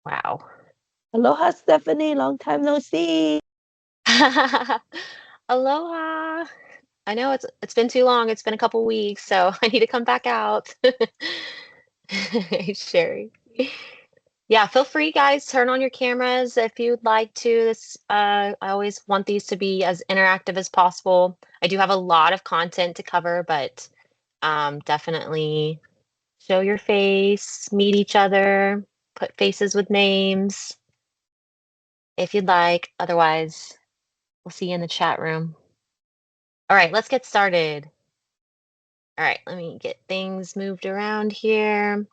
Wow. Aloha, Stephanie. Long time no see. Aloha. I know it's been too long. It's been a couple weeks, so I need to come back out. Hey, Sherry. Yeah, feel free, guys. Turn on your cameras if you'd like to. I always want these to be as interactive as possible. I do have a lot of content to cover, but definitely show your face, meet each other, put faces with names if you'd like. Otherwise, we'll see you in the chat room. All right, let's get started. All right, let me get things moved around here.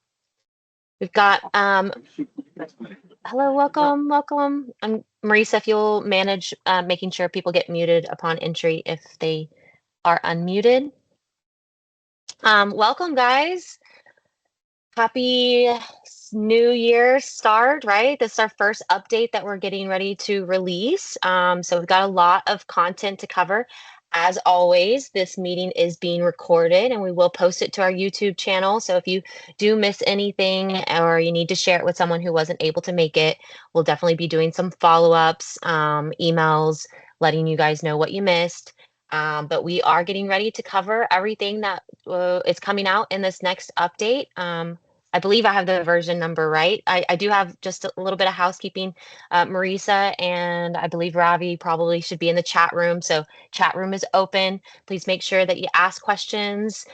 We've got, hello, welcome, welcome. I'm Marisa, if you'll manage making sure people get muted upon entry if they are unmuted. Welcome, guys. Happy New Year start, right? This is our first update that we're getting ready to release. So we've got a lot of content to cover. As always, this meeting is being recorded and we will post it to our YouTube channel. So if you do miss anything or you need to share it with someone who wasn't able to make it, we'll definitely be doing some follow-ups, emails, letting you guys know what you missed. But we are getting ready to cover everything that is coming out in this next update. I believe I have the version number right. I do have just a little bit of housekeeping. Marisa and I believe Ravi probably should be in the chat room. So chat room is open. Please make sure that you ask questions.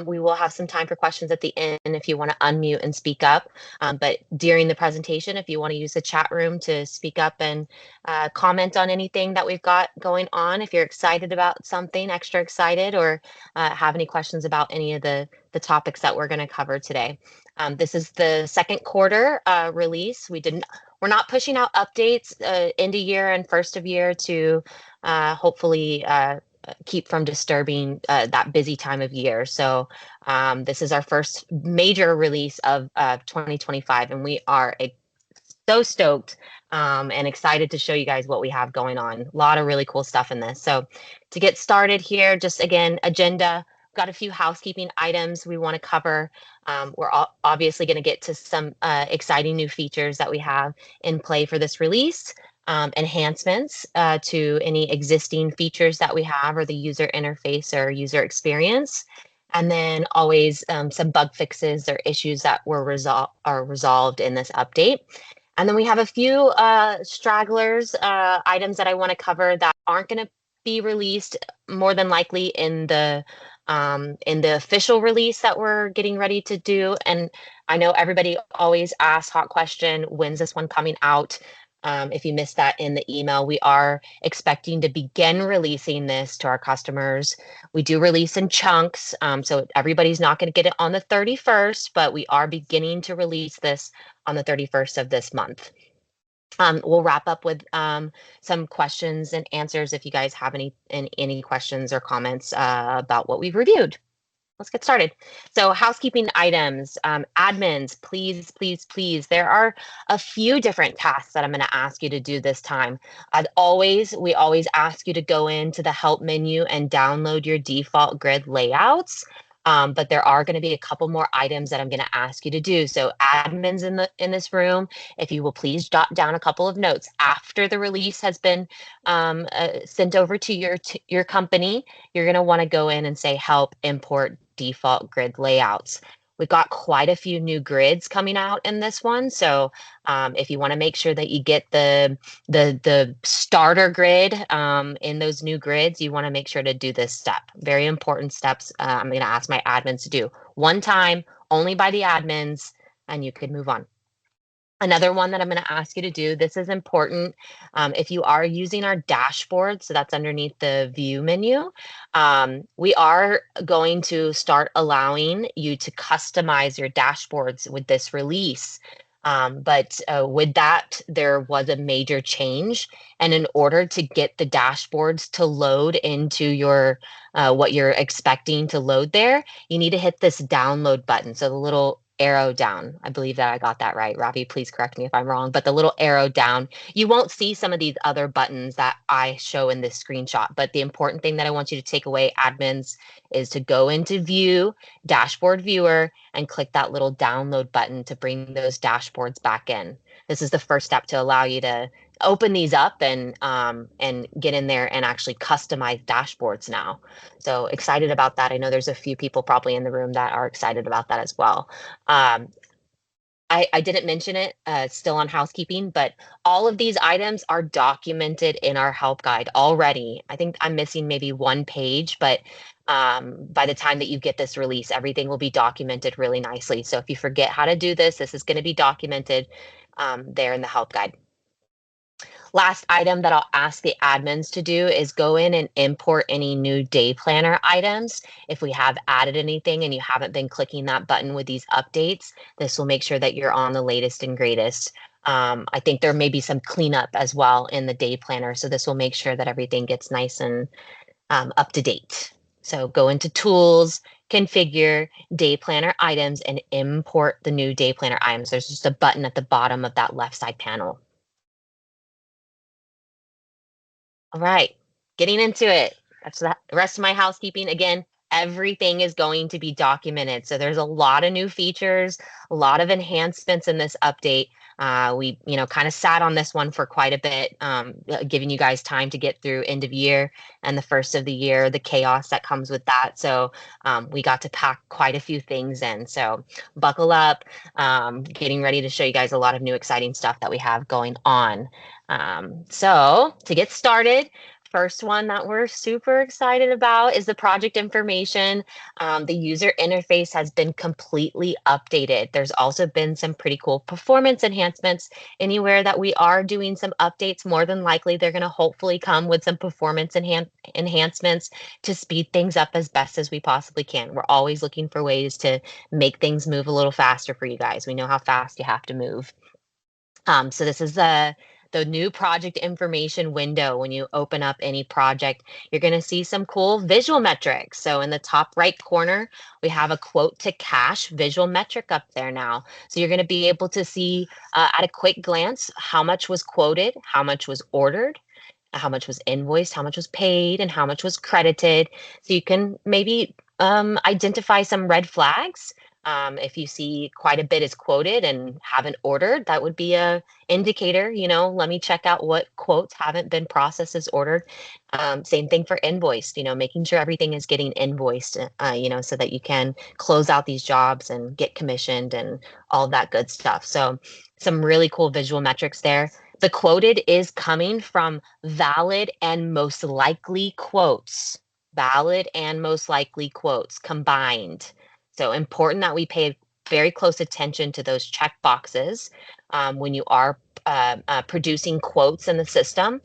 We will have some time for questions at the end if you want to unmute and speak up. But during the presentation, if you want to use the chat room to speak up and comment on anything that we've got going on, if you're excited about something, extra excited, or have any questions about any of the topics that we're going to cover today. This is the second quarter release. We're not pushing out updates end of year and first of year to hopefully keep from disturbing that busy time of year. So this is our first major release of 2025, and we are so stoked and excited to show you guys what we have going on. A lot of really cool stuff in this. So to get started here, just again, agenda. Got a few housekeeping items we want to cover. We're obviously going to get to some exciting new features that we have in play for this release, enhancements to any existing features that we have or the user interface or user experience. And then always some bug fixes or issues that were resolved in this update. And then we have a few stragglers, items that I want to cover that aren't going to be released more than likely in the official release that we're getting ready to do. And I know everybody always asks hot question, when's this one coming out? If you missed that in the email, we are expecting to begin releasing this to our customers. We do release in chunks, so everybody's not going to get it on the 31st, but we are beginning to release this on the 31st of this month. We'll wrap up with some questions and answers if you guys have any questions or comments about what we've reviewed. Let's get started. So housekeeping items, admins, please, please, please. There are a few different tasks that I'm going to ask you to do this time. We always ask you to go into the help menu and download your default grid layouts. But there are going to be a couple more items that I'm going to ask you to do. So admins in this room, if you will please jot down a couple of notes after the release has been sent over to your company. You're going to want to go in and say help import default grid layouts. We've got quite a few new grids coming out in this one. So if you want to make sure that you get the starter grid in those new grids, you want to make sure to do this step. Very important steps. I'm going to ask my admins to do one time, only by the admins, and you could move on. Another one that I'm going to ask you to do, this is important. If you are using our dashboard, so that's underneath the view menu, we are going to start allowing you to customize your dashboards with this release. But with that, there was a major change. And in order to get the dashboards to load into your what you're expecting to load there, you need to hit this download button. So the little arrow down. I believe that I got that right. Ravi, please correct me if I'm wrong, but the little arrow down, you won't see some of these other buttons that I show in this screenshot. But the important thing that I want you to take away, admins, is to go into view, dashboard viewer, and click that little download button to bring those dashboards back in. this is the first step to allow you to open these up and get in there and actually customize dashboards now. So excited about that. I know there's a few people probably in the room that are excited about that as well. Um, I didn't mention it, still on housekeeping, but all of these items are documented in our help guide already. I think I'm missing maybe one page, but by the time that you get this release, everything will be documented really nicely. So if you forget how to do this, this is going to be documented there in the help guide. Last item that I'll ask the admins to do is go in and import any new day planner items. If we have added anything and you haven't been clicking that button with these updates, this will make sure that you're on the latest and greatest. I think there may be some cleanup as well in the day planner. So this will make sure that everything gets nice and up to date. So go into tools, configure day planner items and import the new day planner items. There's just a button at the bottom of that left side panel. All right, getting into it. That's the rest of my housekeeping. Again, everything is going to be documented. So there's a lot of new features, a lot of enhancements in this update. We, kind of sat on this one for quite a bit, giving you guys time to get through end of year and the first of the year, the chaos that comes with that. So we got to pack quite a few things in. So buckle up, getting ready to show you guys a lot of new exciting stuff that we have going on. So to get started, first one that we're super excited about is the project information. The user interface has been completely updated. There's also been some pretty cool performance enhancements. Anywhere that we are doing some updates, more than likely they're going to hopefully come with some performance enhancements to speed things up as best as we possibly can. We're always looking for ways to make things move a little faster for you guys. We know how fast you have to move. So this is the new project information window. When you open up any project, you're going to see some cool visual metrics. So in the top right corner, we have a quote to cash visual metric up there now. So you're going to be able to see at a quick glance how much was quoted, how much was ordered, how much was invoiced, how much was paid, and how much was credited. So you can maybe identify some red flags. If you see quite a bit is quoted and haven't ordered, that would be a indicator, let me check out what quotes haven't been processed as ordered. Same thing for invoiced, making sure everything is getting invoiced, so that you can close out these jobs and get commissioned and all that good stuff. So some really cool visual metrics there. The quoted is coming from valid and most likely quotes. Valid and most likely quotes combined. So important that we pay very close attention to those check boxes when you are producing quotes in the system.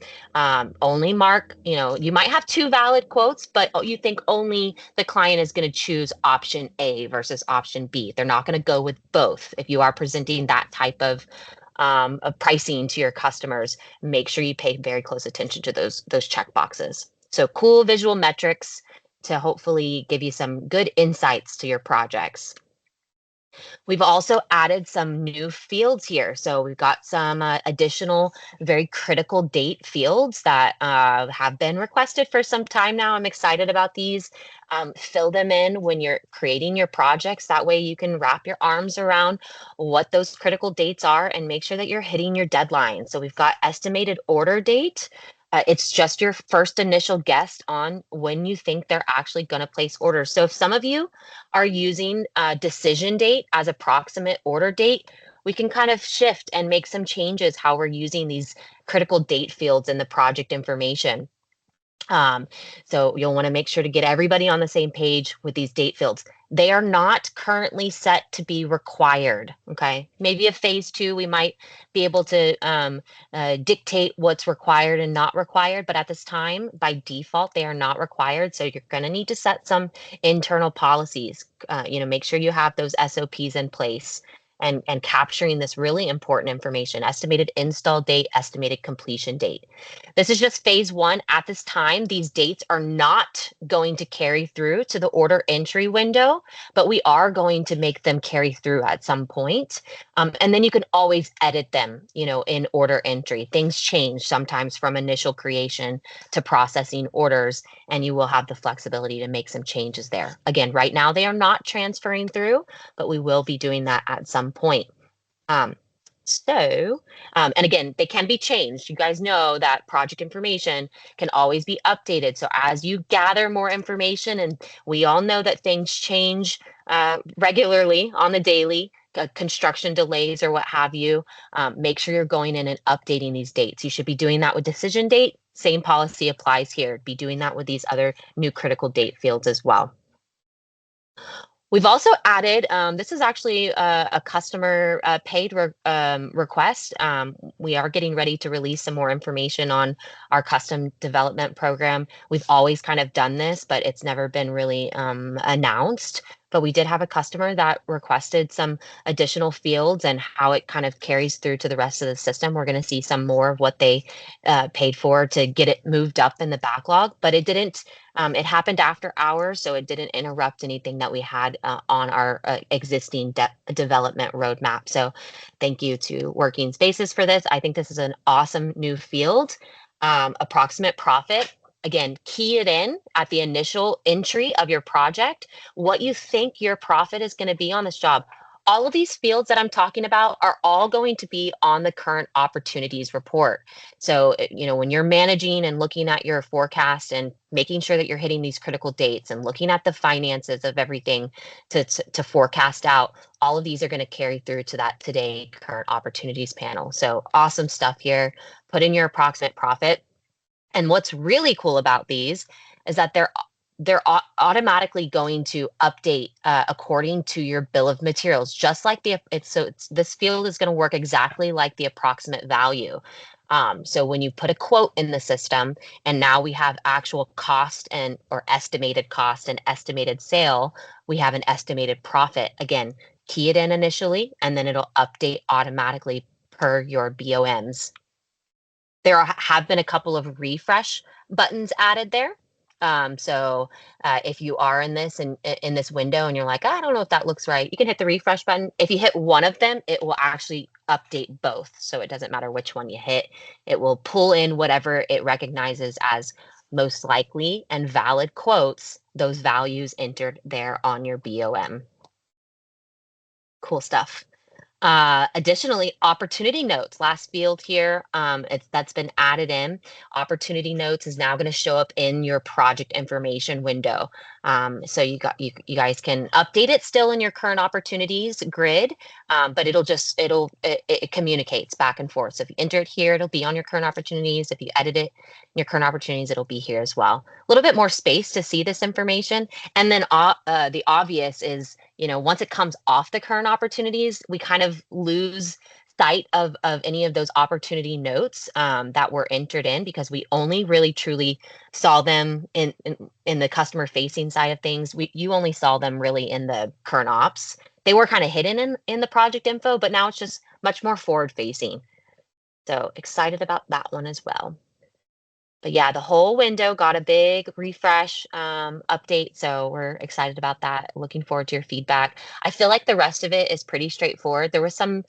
Only mark, you might have two valid quotes, but you think only the client is going to choose option A versus option B. They're not going to go with both. If you are presenting that type of pricing to your customers, make sure you pay very close attention to those check boxes. So cool visual metrics to hopefully give you some good insights to your projects. We've also added some new fields here. So we've got some additional very critical date fields that have been requested for some time now. I'm excited about these. Fill them in when you're creating your projects. That way you can wrap your arms around what those critical dates are and make sure that you're hitting your deadline. So we've got estimated order date. It's just your first initial guess on when you think they're actually going to place orders. So if some of you are using decision date as approximate order date, we can kind of shift and make some changes how we're using these critical date fields in the project information. So you'll want to make sure to get everybody on the same page with these date fields. They are not currently set to be required. Okay, maybe a phase two, we might be able to dictate what's required and not required, but at this time, by default, they are not required. So you're going to need to set some internal policies. Make sure you have those SOPs in place and capturing this really important information: estimated install date, estimated completion date. This is just phase one. At this time, these dates are not going to carry through to the order entry window, but we are going to make them carry through at some point. And then you can always edit them, in order entry. Things change sometimes from initial creation to processing orders, and you will have the flexibility to make some changes there. Again, right now they are not transferring through, but we will be doing that at some point. So, and again, they can be changed. You guys know that project information can always be updated. So as you gather more information, and we all know that things change regularly on the daily, construction delays or what have you, make sure you're going in and updating these dates. You should be doing that with decision date. Same policy applies here. Be doing that with these other new critical date fields as well. We've also added, this is actually a customer paid request. We are getting ready to release some more information on our custom development program. We've always kind of done this, but it's never been really announced. But we did have a customer that requested some additional fields and how it kind of carries through to the rest of the system. We're going to see some more of what they paid for to get it moved up in the backlog, but it didn't it happened after hours, so it didn't interrupt anything that we had on our existing development roadmap. So thank you to Working Spaces for this. I think this is an awesome new field. Approximate profit. Again, key it in at the initial entry of your project, what you think your profit is going to be on this job. All of these fields that I'm talking about are all going to be on the current opportunities report. So, when you're managing and looking at your forecast and making sure that you're hitting these critical dates and looking at the finances of everything to forecast out, all of these are going to carry through to that today current opportunities panel. So awesome stuff here. Put in your approximate profit. And what's really cool about these is that they're automatically going to update according to your bill of materials, just like this field is going to work exactly like the approximate value. So when you put a quote in the system, and now we have actual cost or estimated cost and estimated sale, we have an estimated profit. Again, key it in initially, and then it'll update automatically per your BOMs. There have been a couple of refresh buttons added there. So if you are in this window and you're like, I don't know if that looks right, you can hit the refresh button. If you hit one of them, it will actually update both. So it doesn't matter which one you hit. It will pull in whatever it recognizes as most likely and valid quotes, those values entered there on your BOM. Cool stuff. Additionally, opportunity notes, last field here, that's been added in. Opportunity notes is now going to show up in your project information window. So you guys can update it still in your current opportunities grid, but it communicates back and forth. So if you enter it here, it'll be on your current opportunities. If you edit it in your current opportunities, it'll be here as well. A little bit more space to see this information. And then the obvious is, once it comes off the current opportunities, we kind of lose sight of any of those opportunity notes that were entered in, because we only really truly saw them in the customer facing side of things. You only saw them really in the current ops. They were kind of hidden in the project info, but now it's just much more forward facing. So excited about that one as well. But yeah, the whole window got a big refresh update. So we're excited about that. Looking forward to your feedback. I feel like the rest of it is pretty straightforward. There was some,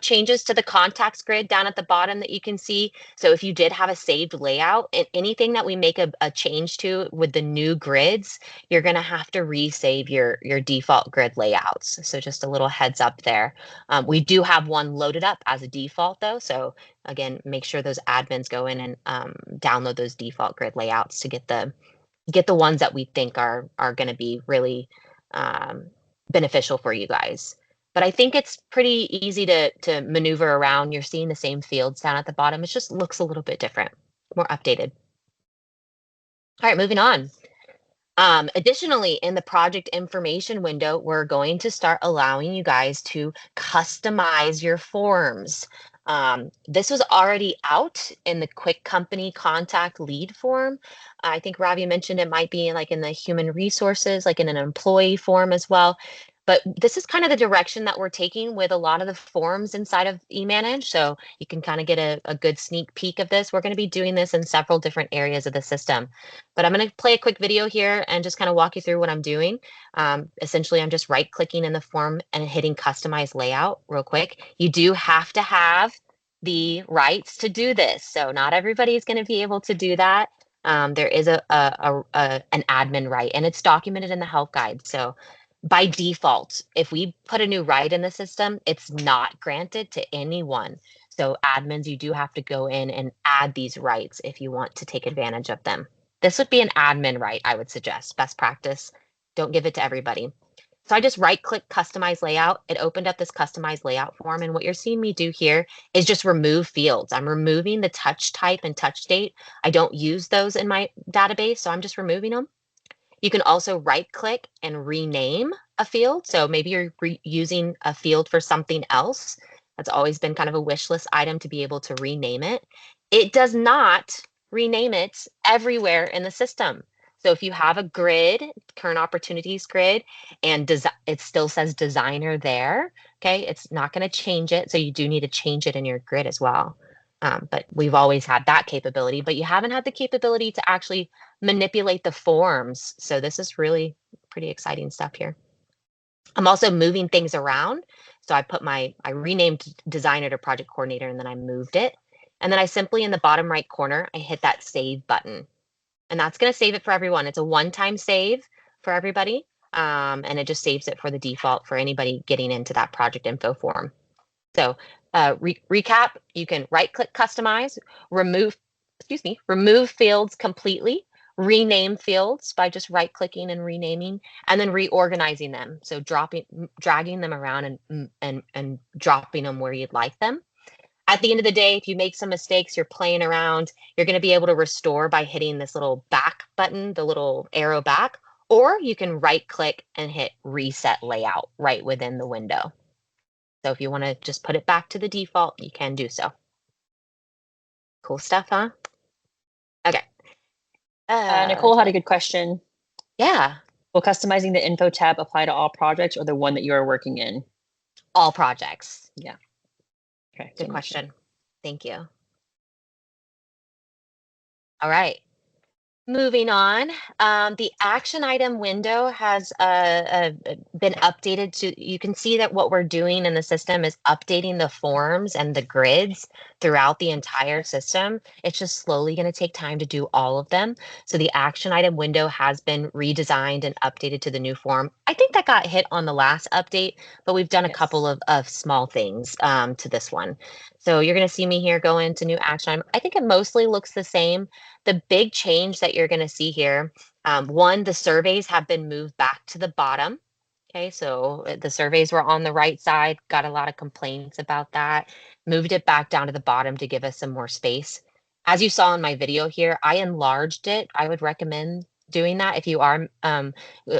changes to the contacts grid down at the bottom that you can see. So if you did have a saved layout, and anything that we make a change to with the new grids, you're going to have to resave your default grid layouts. So just a little heads up there. We do have one loaded up as a default though. So again, make sure those admins go in and download those default grid layouts to get the ones that we think are going to be really beneficial for you guys. But I think it's pretty easy to maneuver around. You're seeing the same fields down at the bottom. It just looks a little bit different, more updated. All right, moving on. Additionally, in the project information window, we're going to start allowing you guys to customize your forms. This was already out in the quick company contact lead form. I think Ravi mentioned it might be like in the human resources, like in an employee form as well. But this is kind of the direction that we're taking with a lot of the forms inside of eManage. So you can kind of get a good sneak peek of this. We're going to be doing this in several different areas of the system. But I'm going to play a quick video here and just kind of walk you through what I'm doing. Essentially, I'm just right clicking in the form and hitting customize layout real quick. You do have to have the rights to do this. So not everybody is going to be able to do that. There is an admin right, and it's documented in the help guide. So by default, if we put a new right in the system, it's not granted to anyone. So admins, you do have to go in and add these rights if you want to take advantage of them. This would be an admin right, I would suggest. Best practice. Don't give it to everybody. So I just right click customize layout. It opened up this customize layout form. And what you're seeing me do here is just remove fields. I'm removing the touch type and touch date. I don't use those in my database, so I'm just removing them. You can also right click and rename a field. So maybe you're using a field for something else. That's always been kind of a wish list item to be able to rename it. It does not rename it everywhere in the system. So if you have a grid, current opportunities grid, and it still says designer there, okay, it's not going to change it. So you do need to change it in your grid as well. But we've always had that capability, but you haven't had the capability to actually manipulate the forms. So this is really pretty exciting stuff here. I'm also moving things around. So I renamed designer to project coordinator, and then I moved it. And then I simply, in the bottom right corner, I hit that save button. And that's going to save it for everyone. It's a one-time save for everybody. And it just saves it for the default for anybody getting into that project info form. So recap, you can right click customize, remove fields completely, rename fields by just right clicking and renaming, and then reorganizing them. So dragging them around and dropping them where you'd like them. At the end of the day, if you make some mistakes, you're playing around, you're going to be able to restore by hitting this little back button, the little arrow back, or you can right click and hit reset layout right within the window. So if you want to just put it back to the default, you can do so. Cool stuff, huh? Okay. Nicole had a good question. Yeah, Will customizing the info tab apply to all projects or the one that you are working in? all projects. Yeah. Okay. Good question. Thank you. All right. Moving on, the action item window has been updated to, you can see that what we're doing in the system is updating the forms and the grids throughout the entire system. It's just slowly going to take time to do all of them. So the action item window has been redesigned and updated to the new form. I think that got hit on the last update, but we've done a couple of small things to this one. So you're going to see me here go into new action item. I think it mostly looks the same. The big change that you're going to see here, one, the surveys have been moved back to the bottom. Okay, so the surveys were on the right side, got a lot of complaints about that. Moved it back down to the bottom to give us some more space. As you saw in my video here, I enlarged it. I would recommend doing that if you are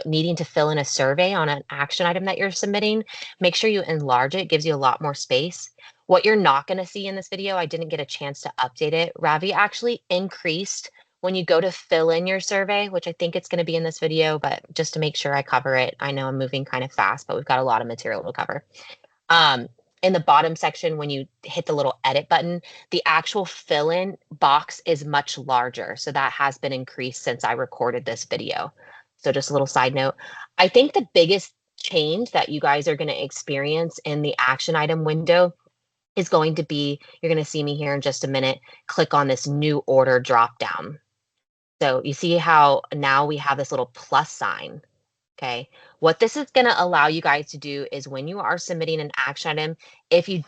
needing to fill in a survey on an action item that you're submitting. Make sure you enlarge it. It gives you a lot more space. What you're not going to see in this video, I didn't get a chance to update it. Ravi actually increased when you go to fill in your survey, which I think it's going to be in this video, but just to make sure I cover it, I know I'm moving kind of fast, but we've got a lot of material to cover. In the bottom section, when you hit the little edit button, the actual fill in box is much larger. So that has been increased since I recorded this video. So just a little side note. I think the biggest change that you guys are going to experience in the action item window is going to be, you're going to see me here in just a minute, click on this new order drop down. So you see how now we have this little plus sign. Okay. What this is going to allow you guys to do is when you are submitting an action item, if you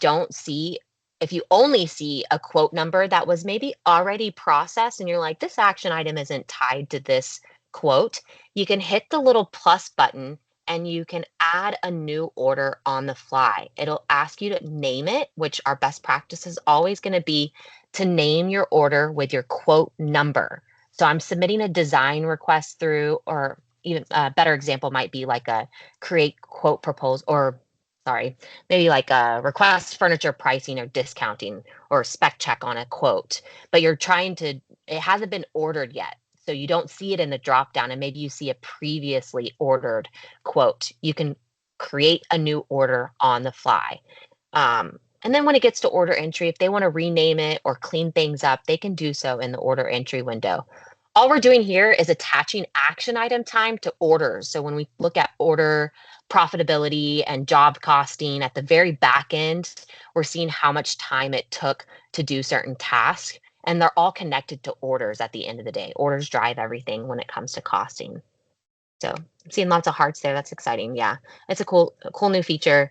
only see a quote number that was maybe already processed and you're like, this action item isn't tied to this quote, you can hit the little plus button and you can add a new order on the fly. It'll ask you to name it, which our best practice is always going to be to name your order with your quote number. So I'm submitting a design request through, or even a better example might be like a create quote proposal, or sorry, maybe like a request furniture pricing or discounting or spec check on a quote, but you're trying to, it hasn't been ordered yet. So you don't see it in the drop down and maybe you see a previously ordered quote. You can create a new order on the fly. And then when it gets to order entry, if they want to rename it or clean things up, they can do so in the order entry window. All we're doing here is attaching action item time to orders. So when we look at order profitability and job costing at the very back end, we're seeing how much time it took to do certain tasks. And they're all connected to orders at the end of the day. Orders drive everything when it comes to costing. So I'm seeing lots of hearts there. That's exciting. Yeah, it's a cool new feature.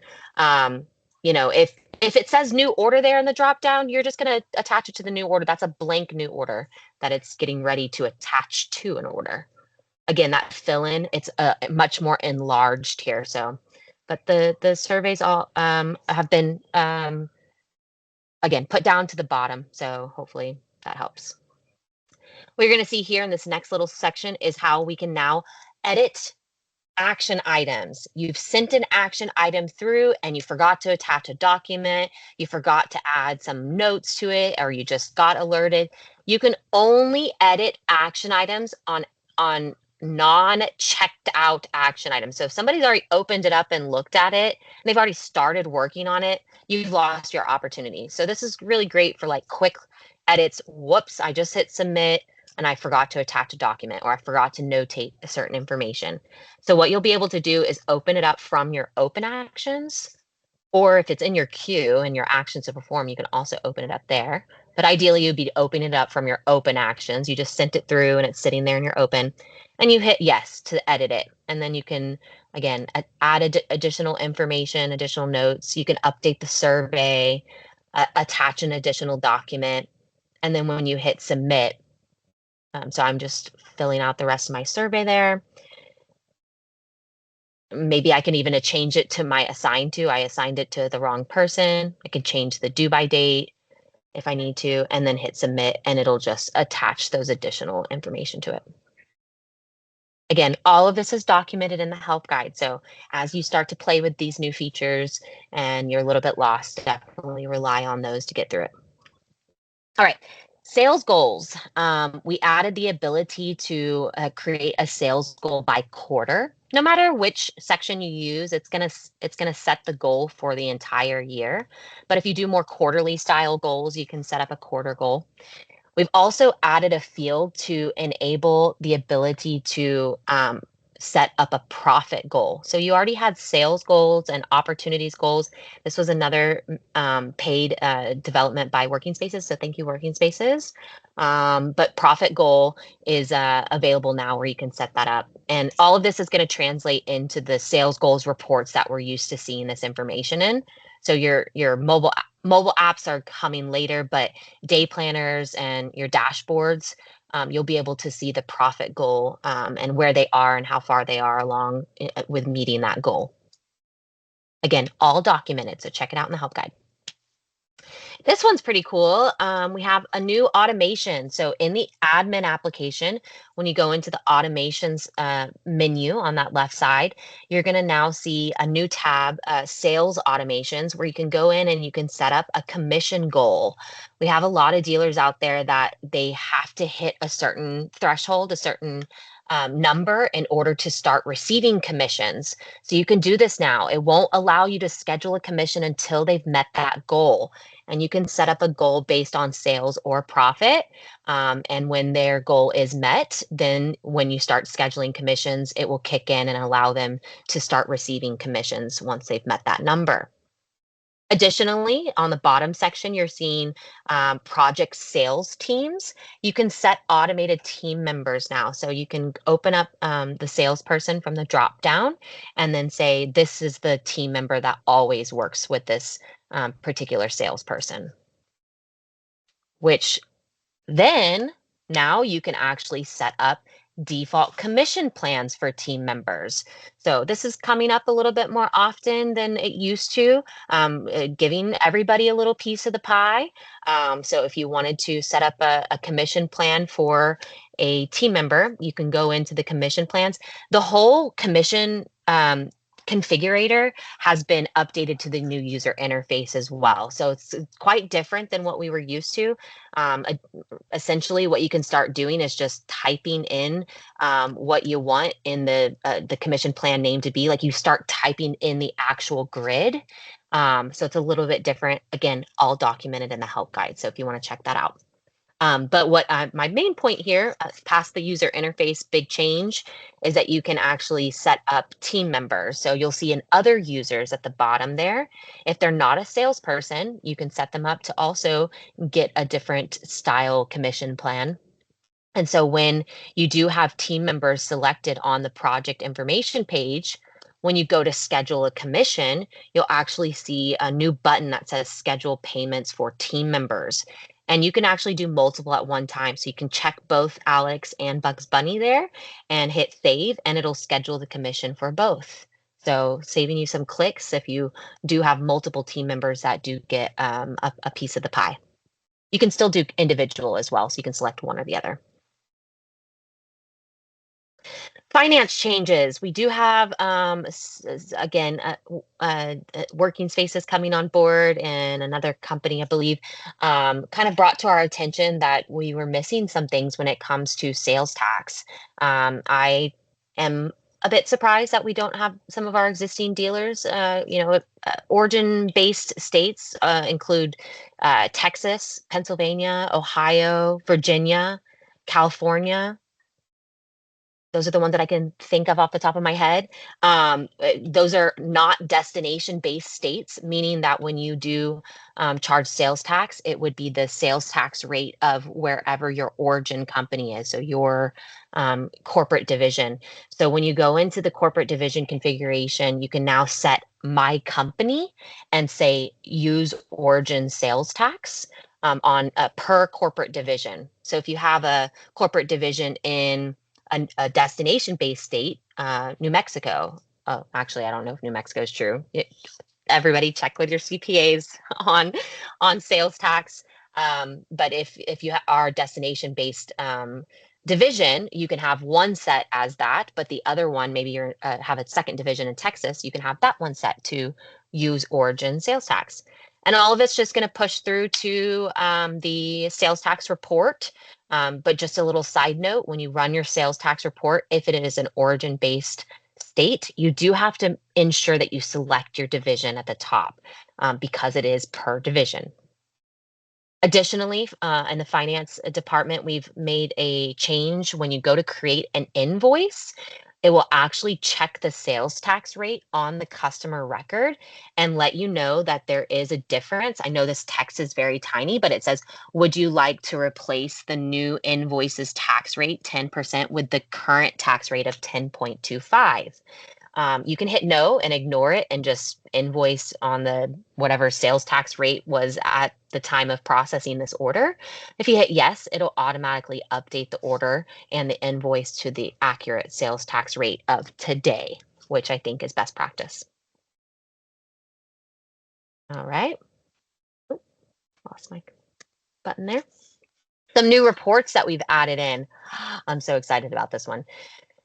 If it says new order there in the drop down, you're just going to attach it to the new order. That's a blank new order that it's getting ready to attach to an order. Again, that fill in, it's much more enlarged here. So, but the surveys all have been again put down to the bottom. So hopefully that helps. What you're going to see here in this next little section is how we can now edit action items. You've sent an action item through and you forgot to attach a document, you forgot to add some notes to it, or you just got alerted. You can only edit action items on non-checked out action items. So if somebody's already opened it up and looked at it, and they've already started working on it, you've lost your opportunity. So this is really great for like quick edits. Whoops, I just hit submit and I forgot to attach a document, or I forgot to notate a certain information. So what you'll be able to do is open it up from your open actions, or if it's in your queue and your actions to perform, you can also open it up there. But ideally, you'd be opening it up from your open actions. You just sent it through and it's sitting there in your open, and you hit yes to edit it. And then you can, again, add additional information, additional notes. You can update the survey, attach an additional document. And then when you hit submit, so I'm just filling out the rest of my survey there. Maybe I can even change it to my assigned to. I assigned it to the wrong person. I can change the due by date if I need to, and then hit submit, and it'll just attach those additional information to it. Again, all of this is documented in the help guide. So as you start to play with these new features and you're a little bit lost, definitely rely on those to get through it. All right, sales goals. We added the ability to create a sales goal by quarter. No matter which section you use, it's gonna set the goal for the entire year. But if you do more quarterly style goals, you can set up a quarter goal. We've also added a field to enable the ability to set up a profit goal. So you already had sales goals and opportunities goals. This was another paid development by Working Spaces. So thank you, Working Spaces. But profit goal is available now where you can set that up. And all of this is going to translate into the sales goals reports that we're used to seeing this information in. So your mobile apps are coming later, but day planners and your dashboards, you'll be able to see the profit goal and where they are and how far they are along with meeting that goal. Again, all documented, so check it out in the help guide. This one's pretty cool. We have a new automation. So in the admin application, when you go into the automations menu on that left side, you're going to now see a new tab, sales automations, where you can go in and you can set up a commission goal. We have a lot of dealers out there that they have to hit a certain threshold, a certain number in order to start receiving commissions. So you can do this now. It won't allow you to schedule a commission until they've met that goal. And you can set up a goal based on sales or profit. And when their goal is met, then when you start scheduling commissions, it will kick in and allow them to start receiving commissions once they've met that number. Additionally, on the bottom section, you're seeing project sales teams. You can set automated team members now. So you can open up the salesperson from the drop down and then say, this is the team member that always works with this particular salesperson. Which then now you can actually set up default commission plans for team members. So this is coming up a little bit more often than it used to, giving everybody a little piece of the pie. So if you wanted to set up a commission plan for a team member, you can go into the commission plans. The whole commission configurator has been updated to the new user interface as well. So it's quite different than what we were used to. Essentially, what you can start doing is just typing in what you want in the commission plan name to be. Like you start typing in the actual grid. So it's a little bit different. Again, all documented in the help guide. So if you want to check that out. But what my main point here, past the user interface big change, is that you can actually set up team members. So you'll see in other users at the bottom there. If they're not a salesperson, you can set them up to also get a different style commission plan. And so when you do have team members selected on the project information page, when you go to schedule a commission, you'll actually see a new button that says schedule payments for team members. And you can actually do multiple at one time. So you can check both Alex and Bugs Bunny there and hit save, and it'll schedule the commission for both. So saving you some clicks if you do have multiple team members that do get a piece of the pie. You can still do individual as well, so you can select one or the other. Finance changes. We do have, again, working spaces coming on board, and another company, I believe, kind of brought to our attention that we were missing some things when it comes to sales tax. I am a bit surprised that we don't have some of our existing dealers. Origin-based states include Texas, Pennsylvania, Ohio, Virginia, California. Those are the ones that I can think of off the top of my head. Those are not destination-based states, meaning that when you do charge sales tax, it would be the sales tax rate of wherever your origin company is, so your corporate division. So when you go into the corporate division configuration, you can now set my company and say use origin sales tax on a per corporate division. So if you have a corporate division in a destination-based state, New Mexico. Oh, actually, I don't know if New Mexico is true. Everybody check with your CPAs on sales tax. But if you are destination-based division, you can have one set as that, but the other one, maybe you have a second division in Texas, you can have that one set to use origin sales tax. And all of it's just going to push through to the sales tax report. But just a little side note, when you run your sales tax report, if it is an origin-based state, you do have to ensure that you select your division at the top because it is per division. Additionally, in the finance department, we've made a change. When you go to create an invoice, it will actually check the sales tax rate on the customer record and let you know that there is a difference. I know this text is very tiny, but it says, would you like to replace the new invoice's tax rate 10% with the current tax rate of 10.25? You can hit no and ignore it and just invoice on the whatever sales tax rate was at the time of processing this order. If you hit yes, it'll automatically update the order and the invoice to the accurate sales tax rate of today, which I think is best practice. All right. Oh, lost my button there. Some new reports that we've added in. I'm so excited about this one.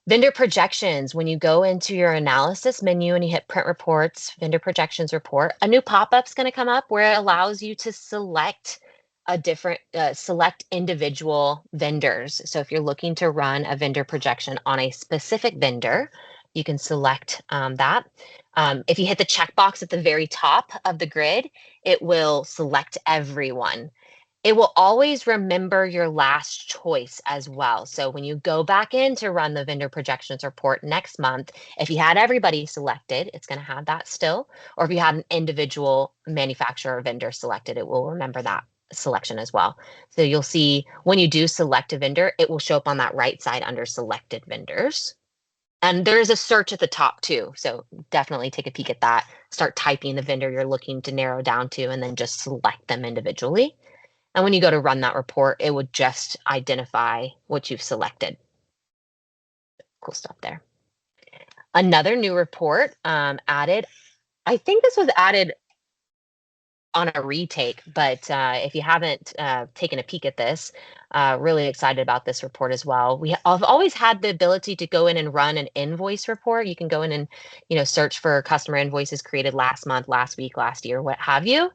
Vendor projections. When you go into your analysis menu and you hit print reports, vendor projections report, a new pop-up's going to come up where it allows you to select select individual vendors. So if you're looking to run a vendor projection on a specific vendor, you can select that. If you hit the checkbox at the very top of the grid, it will select everyone. It will always remember your last choice as well. So when you go back in to run the vendor projections report next month, if you had everybody selected, it's going to have that still. Or if you had an individual manufacturer or vendor selected, it will remember that selection as well. So you'll see when you do select a vendor, it will show up on that right side under selected vendors. And there's a search at the top too. So definitely take a peek at that. Start typing the vendor you're looking to narrow down to, and then just select them individually. And when you go to run that report, it would just identify what you've selected. Cool stuff there. Another new report added, I think this was added on a retake, but if you haven't taken a peek at this, really excited about this report as well. I've always had the ability to go in and run an invoice report. You can go in and search for customer invoices created last month, last week, last year, what have you.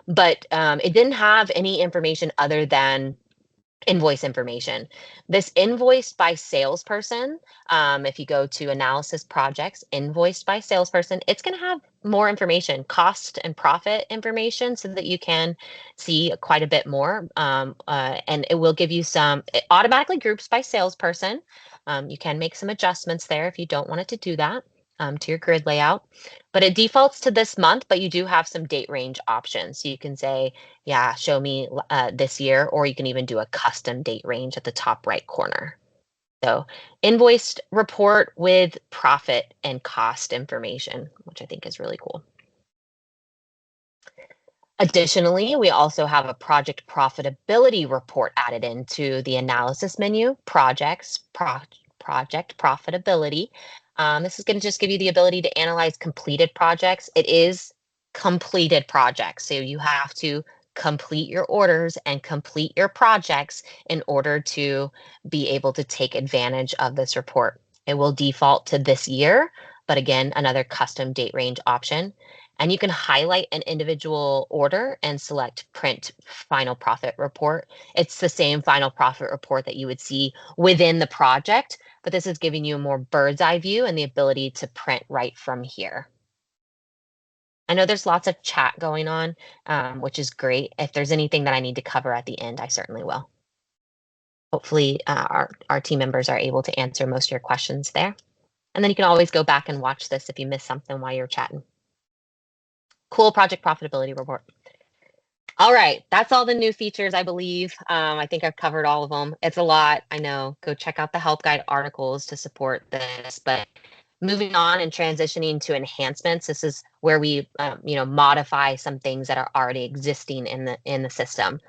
But it didn't have any information other than invoice information. This invoiced by salesperson, if you go to analysis projects, invoiced by salesperson, it's going to have more information, cost and profit information, so that you can see quite a bit more. And it will give you it automatically groups by salesperson. You can make some adjustments there if you don't want it to do that. to your grid layout. But it defaults to this month, but you do have some date range options. So you can say, yeah, show me this year, or you can even do a custom date range at the top right corner. So invoiced report with profit and cost information, which I think is really cool. Additionally, we also have a project profitability report added into the analysis menu, project profitability. This is going to just give you the ability to analyze completed projects. It is completed projects, so you have to complete your orders and complete your projects in order to be able to take advantage of this report. It will default to this year, but again, another custom date range option. And you can highlight an individual order and select print final profit report. It's the same final profit report that you would see within the project, but this is giving you a more bird's eye view and the ability to print right from here. I know there's lots of chat going on, which is great. If there's anything that I need to cover at the end, I certainly will. Hopefully our team members are able to answer most of your questions there. And then you can always go back and watch this if you missed something while you're chatting. Cool project profitability report. All right, that's all the new features, I believe. I think I've covered all of them. It's a lot, I know. Go check out the help guide articles to support this. But moving on and transitioning to enhancements, this is where we, modify some things that are already existing in the system.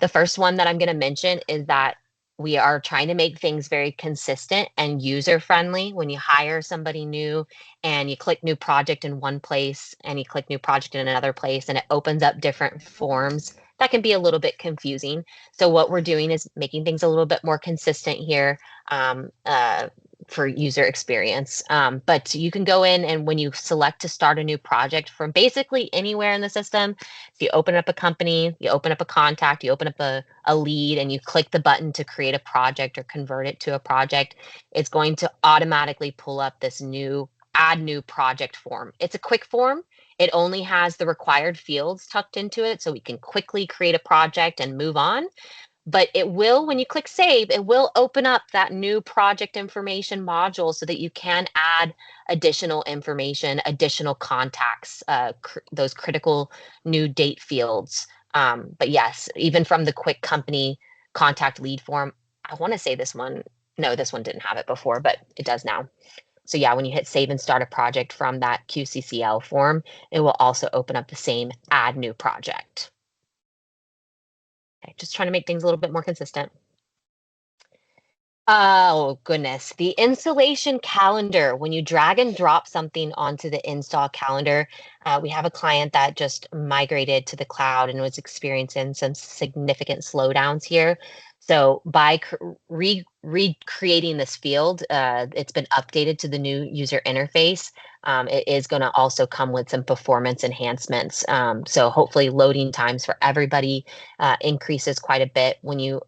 The first one that I'm going to mention is that we are trying to make things very consistent and user friendly. When you hire somebody new and you click new project in one place and you click new project in another place and it opens up different forms, that can be a little bit confusing. So what we're doing is making things a little bit more consistent here. For user experience. But you can go in and when you select to start a new project from basically anywhere in the system, if you open up a company, you open up a contact, you open up a lead, and you click the button to create a project or convert it to a project, it's going to automatically pull up this new add new project form. It's a quick form. It only has the required fields tucked into it, so we can quickly create a project and move on. But it will, when you click save, it will open up that new project information module so that you can add additional information, additional contacts, those critical new date fields. But yes, even from the quick company contact lead form, I want to say this one, no, this one didn't have it before, but it does now. So yeah, when you hit save and start a project from that QCCL form, it will also open up the same add new project. Okay, just trying to make things a little bit more consistent. Oh, goodness. The installation calendar, when you drag and drop something onto the install calendar, we have a client that just migrated to the cloud and was experiencing some significant slowdowns here. So by recreating this field, it's been updated to the new user interface. It is going to also come with some performance enhancements. So hopefully loading times for everybody increases quite a bit when you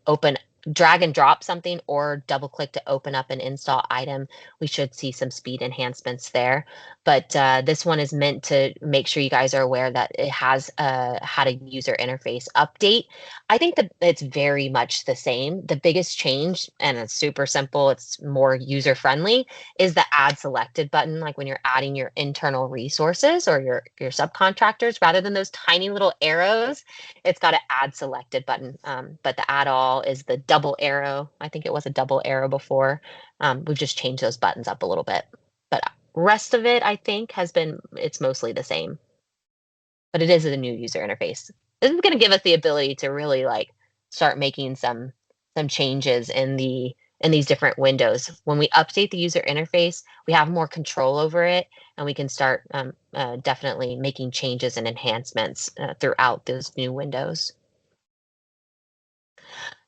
drag and drop something or double click to open up an install item. We should see some speed enhancements there. But this one is meant to make sure you guys are aware that it has had a user interface update. I think that it's very much the same. The biggest change, and it's super simple, it's more user friendly, is the add selected button. Like when you're adding your internal resources or your subcontractors, rather than those tiny little arrows, it's got an add selected button. But the add all is the double arrow. I think it was a double arrow before. We've just changed those buttons up a little bit. But rest of it, I think, it's mostly the same. But it is a new user interface. This is going to give us the ability to really start making some changes in these different windows. When we update the user interface, we have more control over it, and we can start definitely making changes and enhancements throughout those new windows.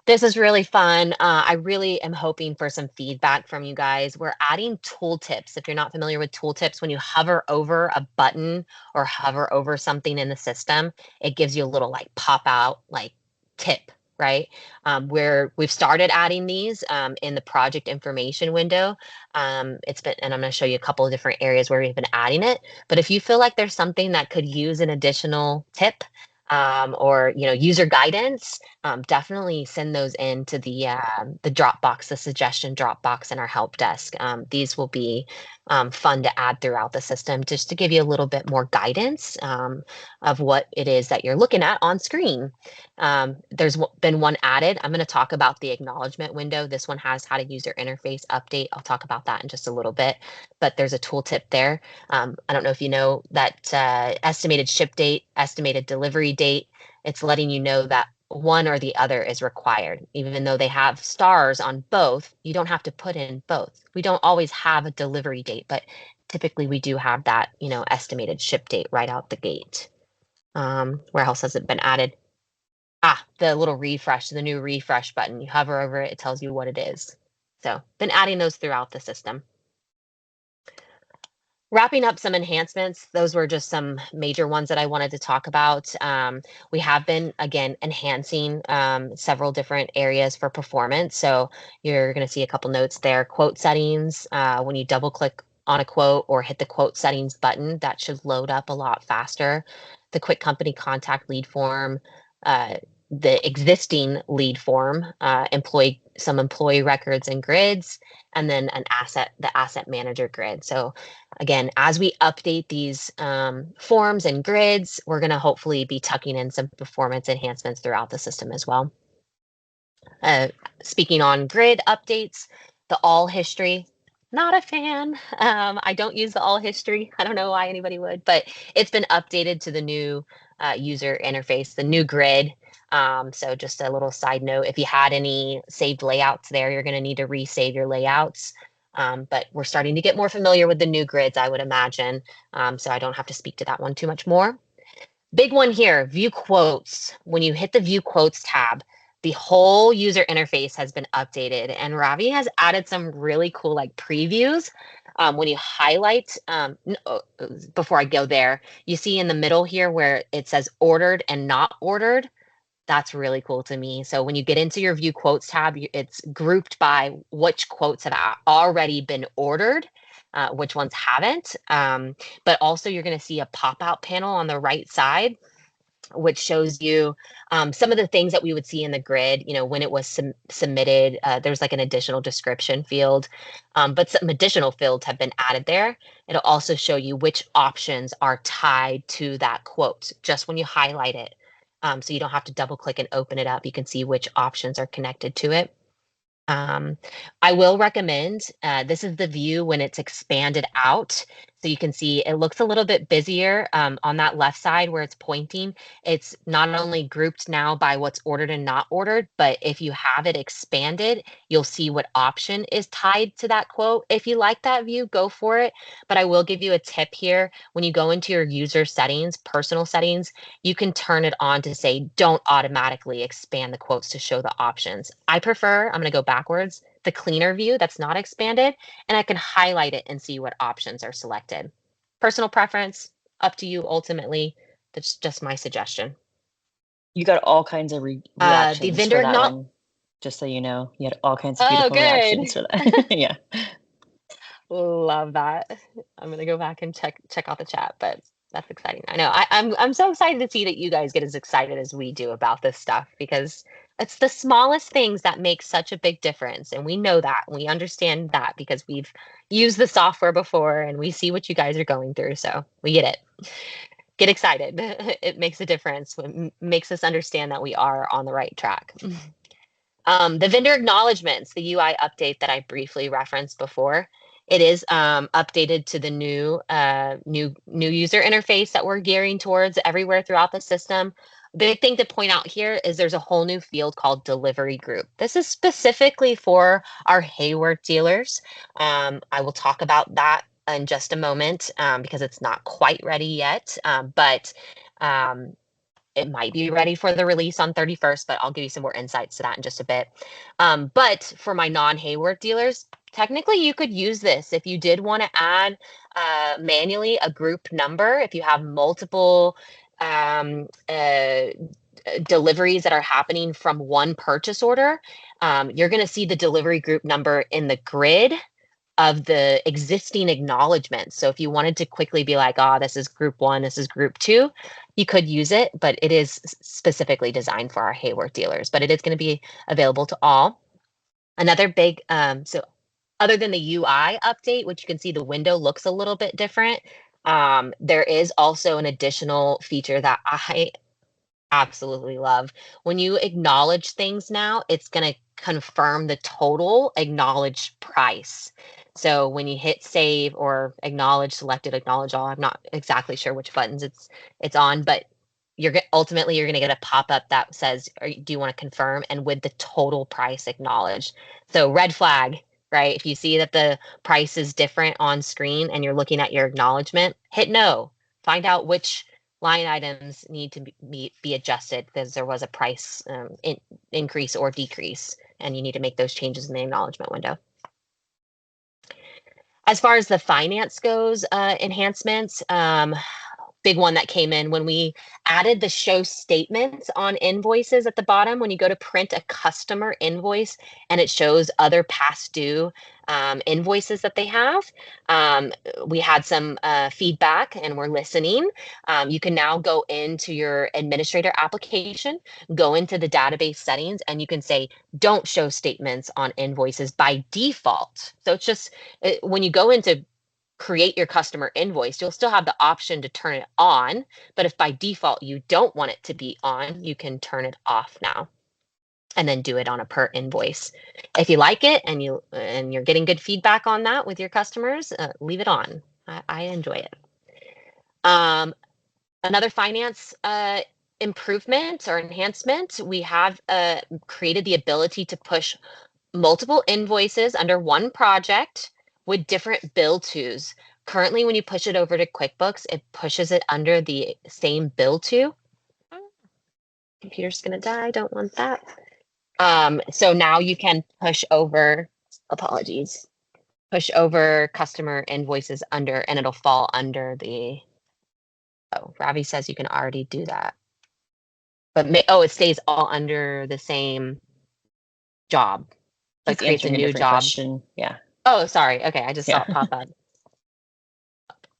This is really fun. I really am hoping for some feedback from you guys. We're adding tooltips. If you're not familiar with tooltips, when you hover over a button or hover over something in the system, it gives you a little pop out tip, right? Where we've started adding these in the project information window. And I'm going to show you a couple of different areas where we've been adding it. But if you feel like there's something that could use an additional tip, or user guidance, definitely send those into the Dropbox, the suggestion Dropbox in our help desk. These will be fun to add throughout the system just to give you a little bit more guidance of what it is that you're looking at on screen. There's been one added. I'm going to talk about the acknowledgement window. This one has how to use your interface update. I'll talk about that in just a little bit, but there's a tooltip there. I don't know if you know that estimated ship date, estimated delivery date, it's letting you know that one or the other is required. Even though they have stars on both, you don't have to put in both. We don't always have a delivery date, but typically we do have that, estimated ship date right out the gate. Where else has it been added? The little refresh, the new refresh button. You hover over it, it tells you what it is. So been adding those throughout the system. Wrapping up some enhancements, those were just some major ones that I wanted to talk about. We have been, again, enhancing several different areas for performance. So you're going to see a couple notes there. Quote settings, when you double click on a quote or hit the quote settings button, that should load up a lot faster. The quick company contact lead form, the existing lead form, some employee records and grids, and then the asset manager grid. So again, as we update these forms and grids, we're going to hopefully be tucking in some performance enhancements throughout the system as well. Speaking on grid updates, the all history, not a fan. I don't use the all history. I don't know why anybody would, but it's been updated to the new user interface, the new grid. So just a little side note, if you had any saved layouts there, you're going to need to resave your layouts. But we're starting to get more familiar with the new grids, I would imagine. So I don't have to speak to that one too much more. Big one here, view quotes. When you hit the view quotes tab, the whole user interface has been updated, and Ravi has added some really cool previews. When you highlight, before I go there, you see in the middle here where it says ordered and not ordered. That's really cool to me. So when you get into your view quotes tab, it's grouped by which quotes have already been ordered, which ones haven't. But also you're going to see a pop-out panel on the right side, which shows you some of the things that we would see in the grid, when it was submitted. There's an additional description field, but some additional fields have been added there. It'll also show you which options are tied to that quote, just when you highlight it. So you don't have to double click and open it up. You can see which options are connected to it. I will recommend, this is the view when it's expanded out. So you can see it looks a little bit busier on that left side where it's pointing. It's not only grouped now by what's ordered and not ordered, but if you have it expanded, you'll see what option is tied to that quote. If you like that view, go for it. But I will give you a tip here. When you go into your user settings, personal settings, you can turn it on to say, don't automatically expand the quotes to show the options. I prefer, I'm going to go backwards, the cleaner view that's not expanded, and I can highlight it and see what options are selected. Personal preference, up to you ultimately. That's just my suggestion. You got all kinds of reactions the vendor for that one, just so you know. You had all kinds of beautiful reactions for that. Yeah. Love that. I'm gonna go back and check out the chat, but that's exciting. I know. I'm so excited to see that you guys get as excited as we do about this stuff, because it's the smallest things that make such a big difference. And we know that. We understand that because we've used the software before and we see what you guys are going through. So we get it. Get excited. It makes a difference. It makes us understand that we are on the right track. The vendor acknowledgements, the UI update that I briefly referenced before, it is updated to the new user interface that we're gearing towards everywhere throughout the system. Big thing to point out here is there's a whole new field called delivery group. This is specifically for our Hayward dealers. I will talk about that in just a moment because it's not quite ready yet, but it might be ready for the release on 31st, but I'll give you some more insights to that in just a bit. But for my non-Hayward dealers, technically you could use this if you did want to add manually a group number. If you have multiple deliveries that are happening from one purchase order, you're going to see the delivery group number in the grid of the existing acknowledgements. So if you wanted to quickly be like, oh, this is group one, this is group two, you could use it, but it is specifically designed for our Hayworth dealers, but it is going to be available to all. Another big, so other than the UI update, which you can see the window looks a little bit different, there is also an additional feature that I absolutely love. When you acknowledge things now, it's going to confirm the total acknowledged price. So when you hit save or acknowledge, selected, acknowledge all, I'm not exactly sure which buttons it's on, but ultimately you're going to get a pop-up that says, do you want to confirm? And with the total price acknowledged. So red flag, right? If you see that the price is different on screen and you're looking at your acknowledgement, hit no. Find out which line items need to be adjusted because there was a price increase or decrease, and you need to make those changes in the acknowledgement window. As far as the finance goes, enhancements, big one that came in when we added the show statements on invoices at the bottom. When you go to print a customer invoice and it shows other past due invoices that they have, we had some feedback and we're listening. You can now go into your administrator application, go into the database settings, and you can say, don't show statements on invoices by default. So it's just when you go into create your customer invoice, you'll still have the option to turn it on, but if by default you don't want it to be on, you can turn it off now and then do it on a per invoice. If you like it and you're getting good feedback on that with your customers, leave it on. I enjoy it. Another finance improvement or enhancement, we have created the ability to push multiple invoices under one project with different bill tos. Currently, when you push it over to QuickBooks, it pushes it under the same bill to. Computer's gonna die, don't want that. So now you can push over, apologies, push over customer invoices under, and it'll fall under the, oh, Ravi says you can already do that. But it stays all under the same job, but Just creates a answering a new different job. question. Yeah. Oh, sorry. Okay, I just saw Yeah. it pop up.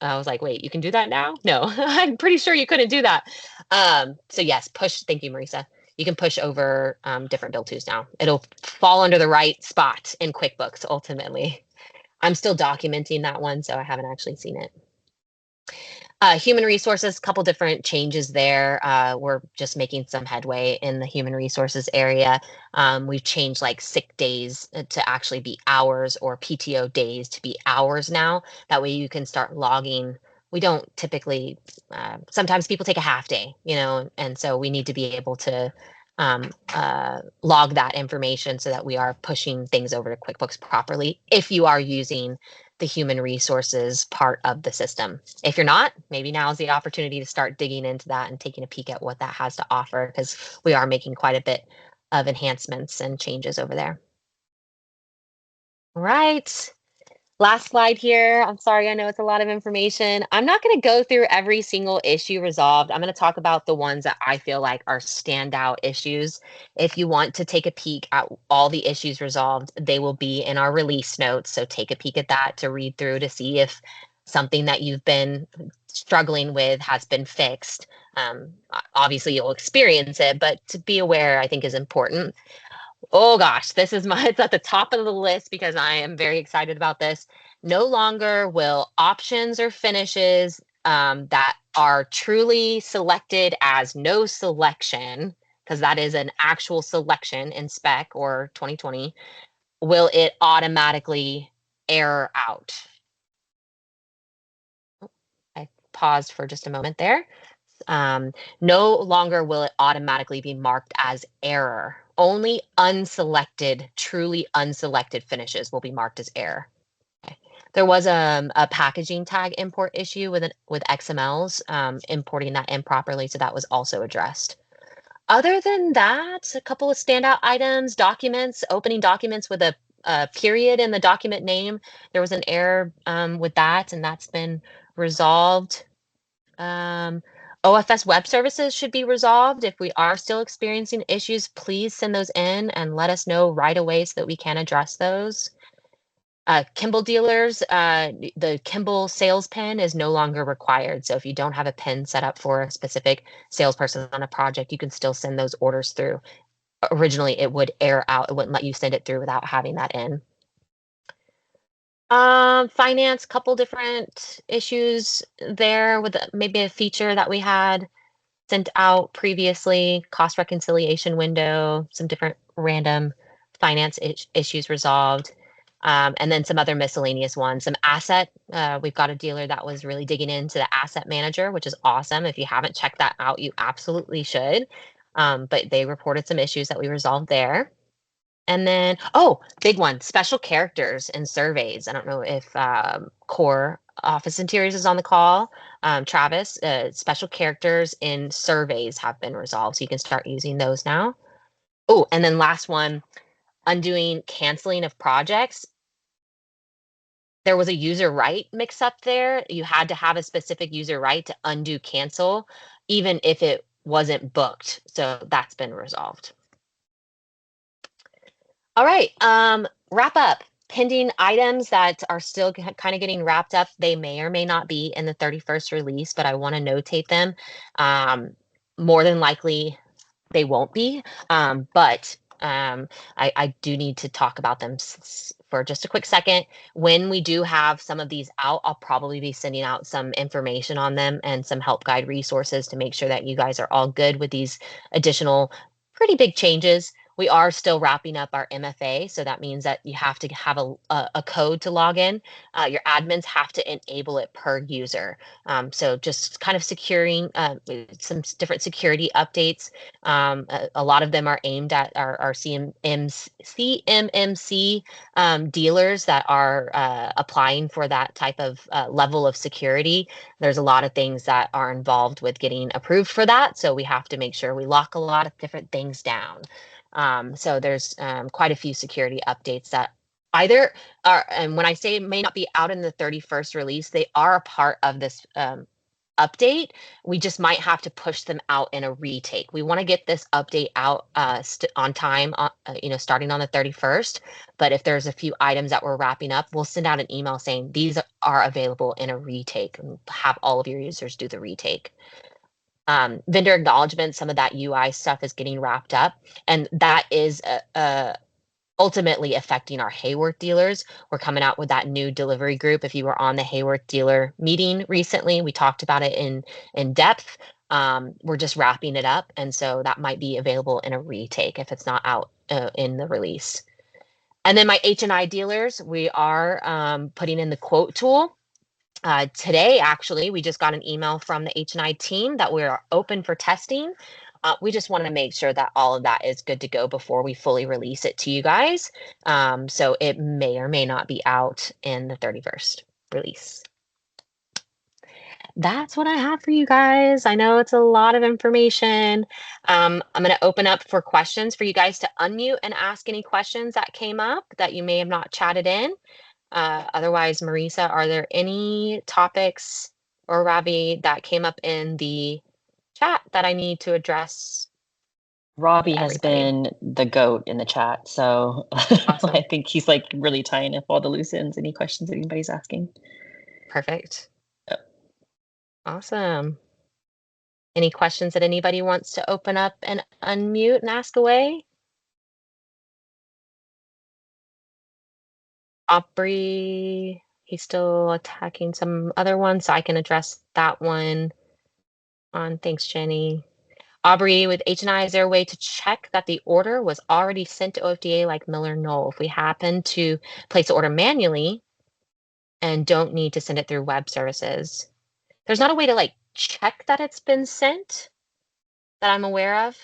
I was like, wait, you can do that now? No, I'm pretty sure you couldn't do that. So yes, thank you, Marisa. You can push over different bill twos now. It'll fall under the right spot in QuickBooks ultimately. I'm still documenting that one, so I haven't actually seen it. Human resources, couple different changes there. We're just making some headway in the human resources area. We've changed like sick days to actually be hours or PTO days to be hours now. That way you can start logging. We don't typically, sometimes people take a half day, and so we need to be able to log that information so that we are pushing things over to QuickBooks properly if you are using the human resources part of the system. If you're not, maybe now is the opportunity to start digging into that and taking a peek at what that has to offer, because we are making quite a bit of enhancements and changes over there. All right. Last slide here. I'm sorry, I know it's a lot of information. I'm not going to go through every single issue resolved. I'm going to talk about the ones that I feel like are standout issues. If you want to take a peek at all the issues resolved, they will be in our release notes. So take a peek at that to read through to see if something that you've been struggling with has been fixed. Obviously, you'll experience it, but to be aware, I think, is important. Oh gosh, it's at the top of the list because I am very excited about this. No longer will options or finishes that are truly selected as no selection, because that is an actual selection in spec or 2020, will it automatically error out. I paused for just a moment there. No longer will it automatically be marked as error. Only unselected, truly unselected finishes will be marked as error. Okay. There was a packaging tag import issue with XMLs, importing that improperly, so that was also addressed. Other than that, a couple of standout items, documents, opening documents with a period in the document name. There was an error with that, and that's been resolved. OFS web services should be resolved. If we are still experiencing issues, please send those in and let us know right away so that we can address those. Kimball dealers, the Kimball sales pin is no longer required. So if you don't have a pin set up for a specific salesperson on a project, you can still send those orders through. Originally, it would error out. It wouldn't let you send it through without having that in. Finance, couple different issues there with maybe a feature that we had sent out previously, cost reconciliation window, some different random finance issues resolved, and then some other miscellaneous ones. Some asset, we've got a dealer that was really digging into the asset manager, which is awesome. If you haven't checked that out, you absolutely should. But they reported some issues that we resolved there. And then, oh, big one, special characters and surveys. I don't know if Core Office Interiors is on the call. Travis, special characters in surveys have been resolved, so you can start using those now. Oh, and then last one, undoing canceling of projects. There was a user right mix up there. You had to have a specific user right to undo cancel, even if it wasn't booked. So that's been resolved. All right, wrap up. Pending items that are still kind of getting wrapped up, they may or may not be in the 31st release, but I want to notate them. More than likely, they won't be, but I do need to talk about them for just a quick second. When we do have some of these out, I'll probably be sending out some information on them and some help guide resources to make sure that you guys are all good with these additional pretty big changes. We are still wrapping up our MFA, so that means that you have to have a code to log in. Your admins have to enable it per user. So just kind of securing some different security updates. A lot of them are aimed at our CMMC dealers that are applying for that type of level of security. There's a lot of things that are involved with getting approved for that, so we have to make sure we lock a lot of different things down. So there's quite a few security updates that either are, and when I say may not be out in the 31st release, they are a part of this update. We just might have to push them out in a retake. We want to get this update out on time, starting on the 31st. But if there's a few items that we're wrapping up, we'll send out an email saying these are available in a retake and have all of your users do the retake. Vendor acknowledgement, some of that UI stuff is getting wrapped up, and that is ultimately affecting our Hayworth dealers. We're coming out with that new delivery group. If you were on the Hayworth dealer meeting recently, we talked about it in depth. We're just wrapping it up, and so that might be available in a retake if it's not out in the release. And then my H&I dealers, we are putting in the quote tool. Today, actually, we just got an email from the H&I team that we are open for testing. We just want to make sure that all of that is good to go before we fully release it to you guys. So it may or may not be out in the 31st release. That's what I have for you guys. I know it's a lot of information. I'm going to open up for questions for you guys to unmute and ask any questions that came up that you may have not chatted in. Otherwise, Marisa, are there any topics or Ravi that came up in the chat that I need to address? Robbie has been the GOAT in the chat, so Awesome. I think he's like really tying up all the loose ends. Any questions that anybody's asking? Perfect. Awesome. Any questions that anybody wants to open up and unmute and ask away? Aubrey, he's still attacking some other one, so I can address that one on. Thanks, Jenny. Aubrey with H&I, is there a way to check that the order was already sent to OFDA like Miller Knoll if we happen to place the order manually and don't need to send it through web services? There's not a way to like check that it's been sent that I'm aware of.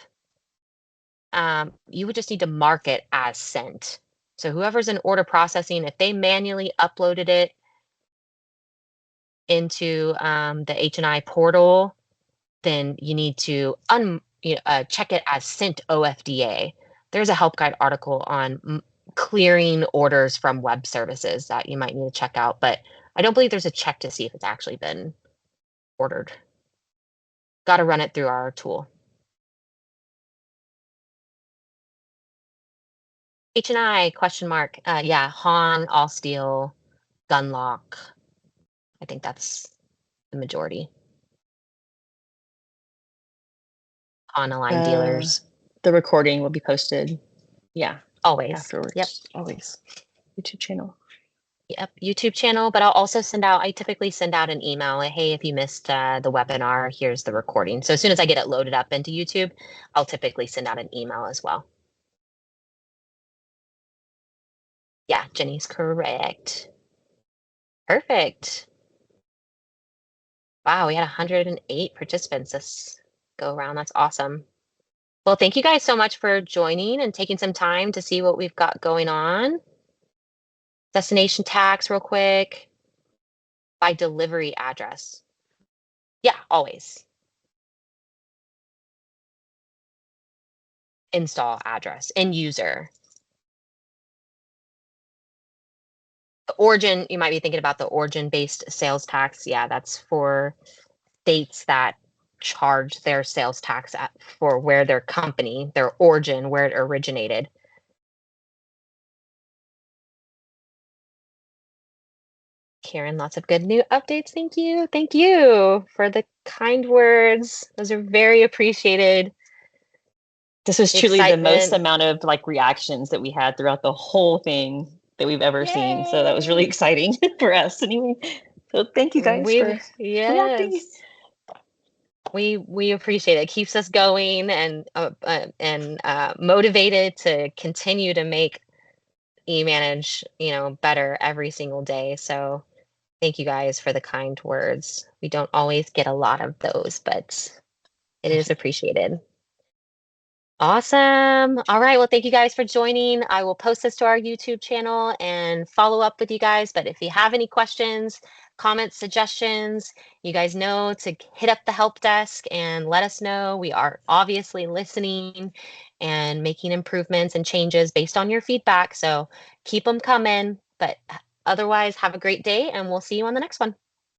You would just need to mark it as sent. So whoever's in order processing, if they manually uploaded it into the H&I portal, then you need to check it as sent OFDA. There's a help guide article on clearing orders from web services that you might need to check out, but I don't believe there's a check to see if it's actually been ordered. Got to run it through our tool. H&I question mark. Yeah, Han, all steel, gun lock. I think that's the majority. On aligned dealers. The recording will be posted. Yeah. Always. Afterwards. Yep. Always. YouTube channel. Yep, YouTube channel, but I'll also I typically send out an email, like, hey, if you missed the webinar, here's the recording. So as soon as I get it loaded up into YouTube, I'll typically send out an email as well. Yeah, Jenny's correct. Perfect. Wow, we had 108 participants this go around. That's awesome. Well, thank you guys so much for joining and taking some time to see what we've got going on. Destination tax real quick. By delivery address. Yeah, always. Install address, end user. The origin, you might be thinking about the origin-based sales tax. Yeah, that's for states that charge their sales tax for where their company, their origin, where it originated. Karen, lots of good new updates. Thank you. Thank you for the kind words. Those are very appreciated. This was truly the most amount of like reactions that we had throughout the whole thing that we've ever seen. So that was really exciting for us anyway. So thank you guys for reacting. We appreciate it. It keeps us going and motivated to continue to make e-manage, better every single day. So thank you guys for the kind words. We don't always get a lot of those, but it is appreciated. Awesome. All right. Well, thank you guys for joining. I will post this to our YouTube channel and follow up with you guys. But if you have any questions, comments, suggestions, you guys know to hit up the help desk and let us know. We are obviously listening and making improvements and changes based on your feedback. So keep them coming. But otherwise, have a great day and we'll see you on the next one.